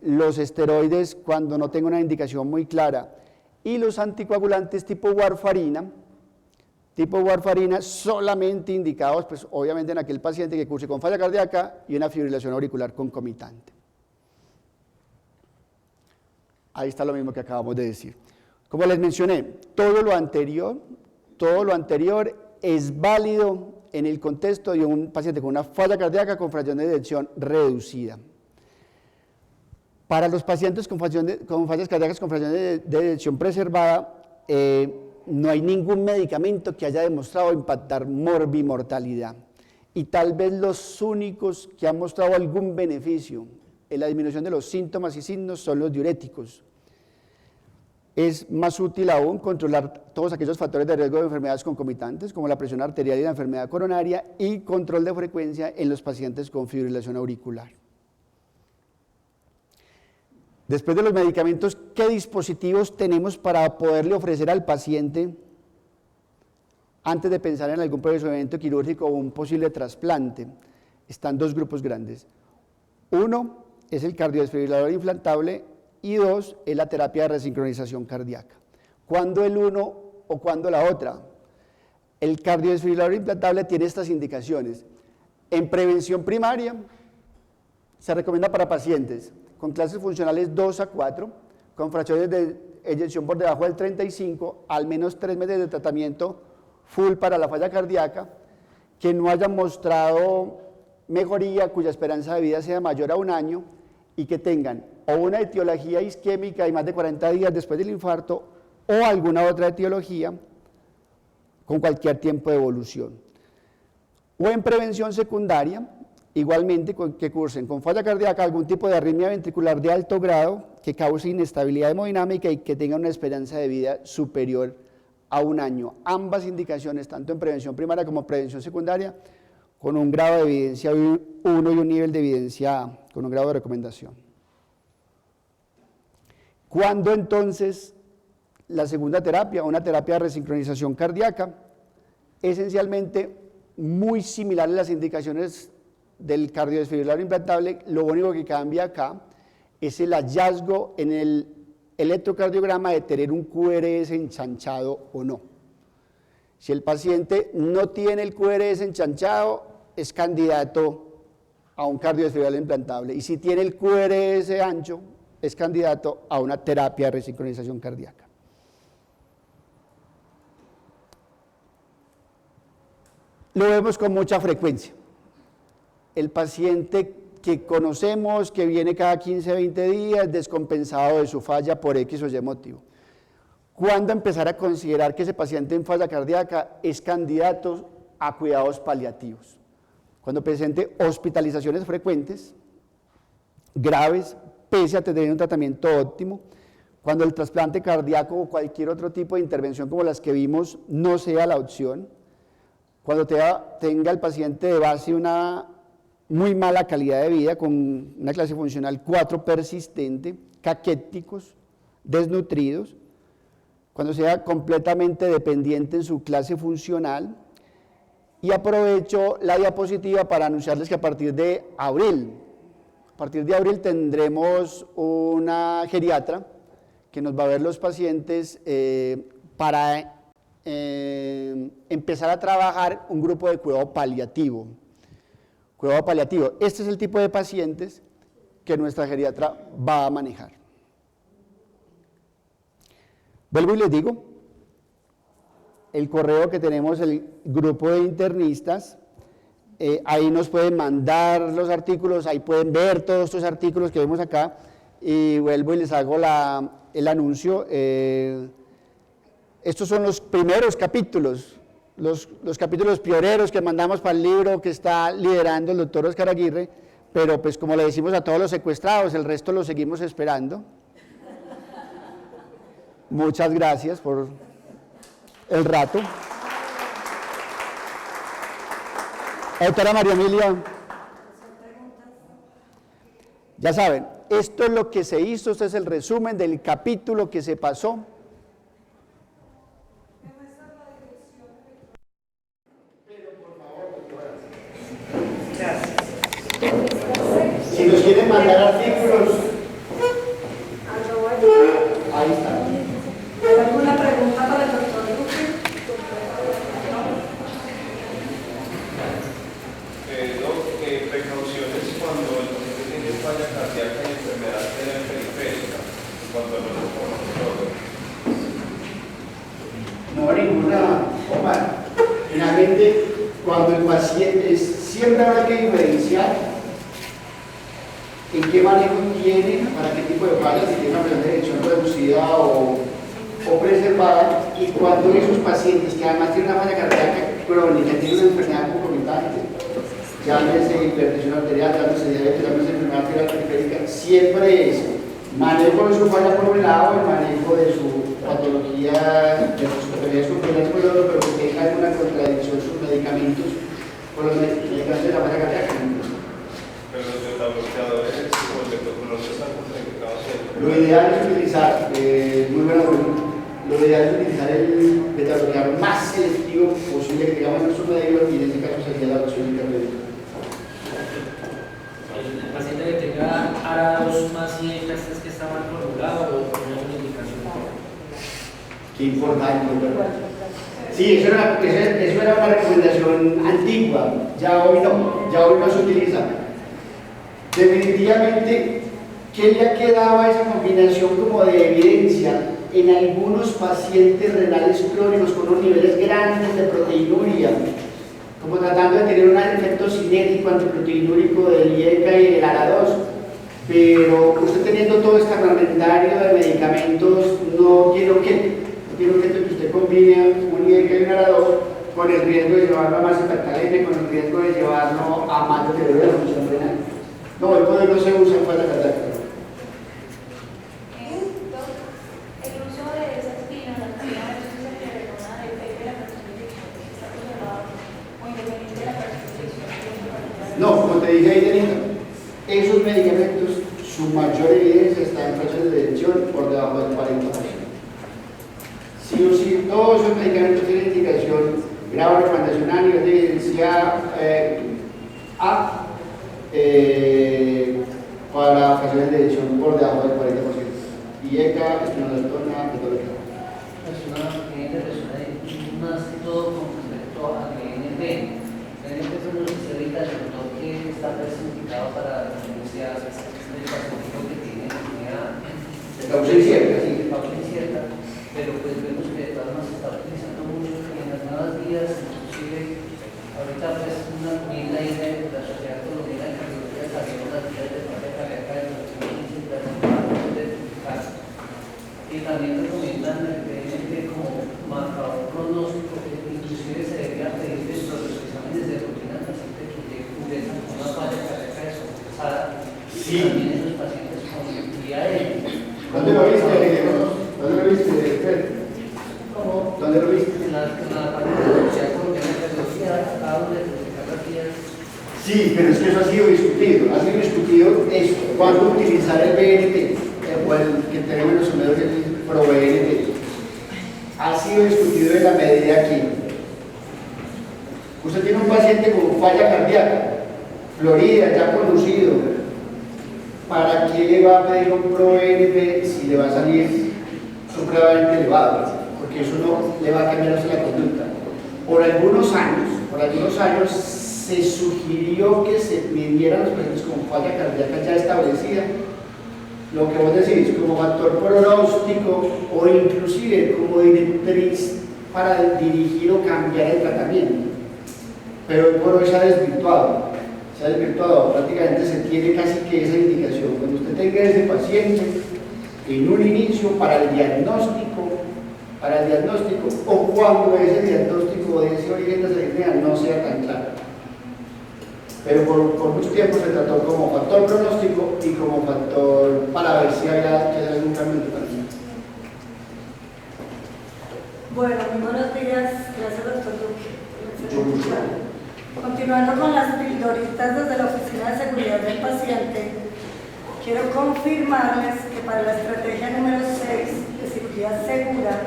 los esteroides cuando no tengo una indicación muy clara, y los anticoagulantes tipo warfarina solamente indicados, pues obviamente en aquel paciente que curse con falla cardíaca y una fibrilación auricular concomitante. Ahí está lo mismo que acabamos de decir. Como les mencioné, todo lo anterior es válido en el contexto de un paciente con una falla cardíaca con fracción de eyección reducida. Para los pacientes con fallas cardíacas con fracción de eyección preservada, no hay ningún medicamento que haya demostrado impactar morbimortalidad. Y tal vez los únicos que han mostrado algún beneficio en la disminución de los síntomas y signos son los diuréticos. Es más útil aún controlar todos aquellos factores de riesgo de enfermedades concomitantes, como la presión arterial y la enfermedad coronaria, y control de frecuencia en los pacientes con fibrilación auricular. Después de los medicamentos, ¿qué dispositivos tenemos para poderle ofrecer al paciente antes de pensar en algún procedimiento quirúrgico o un posible trasplante? Están 2 grupos grandes. Uno es el cardiodesfibrilador implantable y 2 es la terapia de resincronización cardíaca. ¿Cuándo el uno o cuándo la otra? El cardiodesfibrilador implantable tiene estas indicaciones. En prevención primaria se recomienda para pacientes con clases funcionales 2 a 4, con fracciones de eyección por debajo del 35, al menos 3 meses de tratamiento full para la falla cardíaca, que no hayan mostrado mejoría, cuya esperanza de vida sea mayor a 1 año, y que tengan o una etiología isquémica y más de 40 días después del infarto, o alguna otra etiología con cualquier tiempo de evolución. O en prevención secundaria, igualmente que cursen con falla cardíaca algún tipo de arritmia ventricular de alto grado que cause inestabilidad hemodinámica y que tenga una esperanza de vida superior a 1 año. Ambas indicaciones, tanto en prevención primaria como prevención secundaria, con un grado de evidencia 1 y un nivel de evidencia con un grado de recomendación. ¿Cuándo entonces la segunda terapia, una terapia de resincronización cardíaca? Esencialmente muy similar a las indicaciones del cardiodesfibrilador implantable, lo único que cambia acá es el hallazgo en el electrocardiograma de tener un QRS enchanchado o no. Si el paciente no tiene el QRS enchanchado, es candidato a un cardiodesfibrilador implantable, y si tiene el QRS ancho, es candidato a una terapia de resincronización cardíaca. lo vemos con mucha frecuencia. El paciente que conocemos, que viene cada 15, 20 días, descompensado de su falla por X o Y motivo. ¿Cuándo empezar a considerar que ese paciente en falla cardíaca es candidato a cuidados paliativos? Cuando presente hospitalizaciones frecuentes, graves, pese a tener un tratamiento óptimo, cuando el trasplante cardíaco o cualquier otro tipo de intervención como las que vimos no sea la opción, cuando tenga el paciente de base una muy mala calidad de vida con una clase funcional 4 persistente, caquéticos, desnutridos, cuando sea completamente dependiente en su clase funcional. Y aprovecho la diapositiva para anunciarles que a partir de abril tendremos una geriatra que nos va a ver los pacientes para empezar a trabajar un grupo de cuidado paliativo. Cuidado paliativo, este es el tipo de pacientes que nuestra geriatra va a manejar. Vuelvo y les digo, el correo que tenemos, el grupo de internistas, ahí nos pueden mandar los artículos, ahí pueden ver todos estos artículos que vemos acá, y vuelvo y les hago el anuncio. Estos son los primeros capítulos, los capítulos pioneros que mandamos para el libro que está liderando el doctor Oscar Aguirre, pero pues como le decimos a todos los secuestrados, el resto lo seguimos esperando. Muchas gracias por el rato. Doctora María Emilia, ya saben, esto es lo que se hizo, este es el resumen del capítulo que se pasó. Si nos quieren mandar artículos, ahí está. ¿Hay alguna pregunta para el doctor Luque? Precauciones cuando el paciente tiene falla cardíaca y enfermedad periférica, cuando no se conoce todo. No, ninguna, Omar. Finalmente, cuando el paciente, siempre habrá que diferenciar en qué manejo tiene, para qué tipo de fallas, si tiene una presión de erección reducida o preservada, y cuando esos pacientes que además tienen una falla cardíaca crónica, tienen una enfermedad concomitante, llámese hipertensión arterial, llámese diabetes, llámese enfermedad arterial periférica, siempre es manejo de su falla por un lado, el manejo de su patología, de sus enfermedades congénitas por el otro, pero que tenga alguna contradicción sus medicamentos con los medicamentos de la falla cardíaca. Pero los betabloqueadores, como el betoconazol, están contraindicados siempre. Lo ideal es utilizar, muy buena pregunta, lo ideal es utilizar el betabloqueador más selectivo posible que tengamos en nuestro medio, y en este caso sería la opción intermedia. El paciente que tenga ARA2 más y es que está mal formulado o no es una indicación. Qué importante, ¿verdad? Sí, eso era una recomendación antigua, ya hoy no se utiliza. Definitivamente, ¿qué le ha quedado a esa combinación como de evidencia? En algunos pacientes renales crónicos con unos niveles grandes de proteinuria, como tratando de tener un efecto cinético antiproteinúrico del IECA y el ARA2, pero usted teniendo todo este armamentario de medicamentos no tiene objeto que usted combine un IECA y un ARA2 con el riesgo de llevarlo a más hipercalemia, con el riesgo de llevarlo a más deterioro de la función renal. No, el poder no se usa en falla cardíaca. No, como te dije ahí, Denita, esos medicamentos, su mayor evidencia está en fechas de detección por debajo del 40%. Sí o sí, todos esos medicamentos tienen indicación grado recomendación a nivel de evidencia A para fases de detección por debajo del 40%. Y ECA, espinolatona, petología. Más que todo con respecto a GNP. GNP es una especialidad que está presentado para la denuncia del paciente que tiene de causa incierta, sí. De causa incierta, pero pues vemos que de todas maneras se está utilizando mucho en las nuevas vías, inclusive ahorita una enmienda ahí de la Sociedad Colombiana de Cardiología, sabiendo las vías de falla cardíaca de los 15 de casa. Y también recomiendan el PNP como marcador pronóstico, que inclusive se debería pedir dentro de los exámenes de rutina al paciente que llegue con una falla cardíaca descompensada. Sí. Y también en los pacientes con IAE. ¿Dónde lo viste? ¿Dónde lo viste? ¿Cómo? ¿Dónde lo viste? En la página de la Sociedad Colombiana de Cardiología, acá donde publicar las vías. Sí, pero es que eso ha sido discutido. Ha sido discutido esto. ¿Cuándo utilizar el BNT? O el que tenemos en los medios del ProBNT. Ha sido discutido en la medida aquí. Usted tiene un paciente con falla cardíaca, Florida, ya conocido. ¿Para qué le va a pedir un ProBNP si le va a salir supremamente elevado? Porque eso no le va a cambiar la conducta. Por algunos años se sugirió que se midieran los pacientes con falla cardíaca ya establecida, lo que vos decís, como factor pronóstico o inclusive como directriz para dirigir o cambiar el tratamiento. Pero hoy por hoy se ha desvirtuado, prácticamente se tiene casi que esa indicación. Cuando usted tenga ese paciente en un inicio para el diagnóstico, o cuando ese diagnóstico de ese origen de esa idea no sea tan claro. Pero por mucho tiempo se trató como factor pronóstico y como factor para ver si había que hacer algún cambio en el tratamiento. Bueno, muy buenos días. Gracias, doctor Duque. Mucho gusto. Continuando con las pildoritas desde la Oficina de Seguridad del Paciente, quiero confirmarles que para la estrategia número 6 de cirugía segura,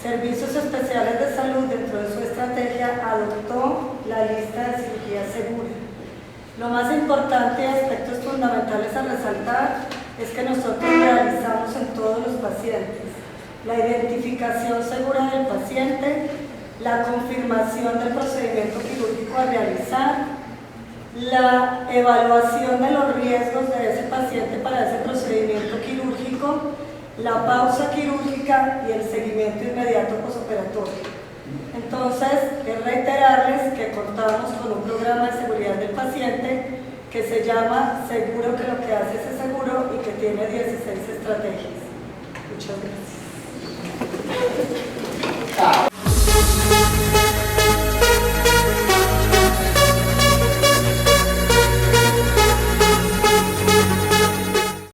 Servicios Especiales de Salud dentro de su estrategia adoptó la lista de cirugía segura. Lo más importante y aspectos fundamentales a resaltar es que nosotros realizamos en todos los pacientes la identificación segura del paciente, la confirmación del procedimiento quirúrgico a realizar, la evaluación de los riesgos de ese paciente para ese procedimiento quirúrgico, la pausa quirúrgica y el seguimiento inmediato posoperatorio. Entonces, es reiterarles que contamos con un programa de seguridad del paciente que se llama Seguro, que lo que hace es seguro y que tiene 16 estrategias. Muchas gracias.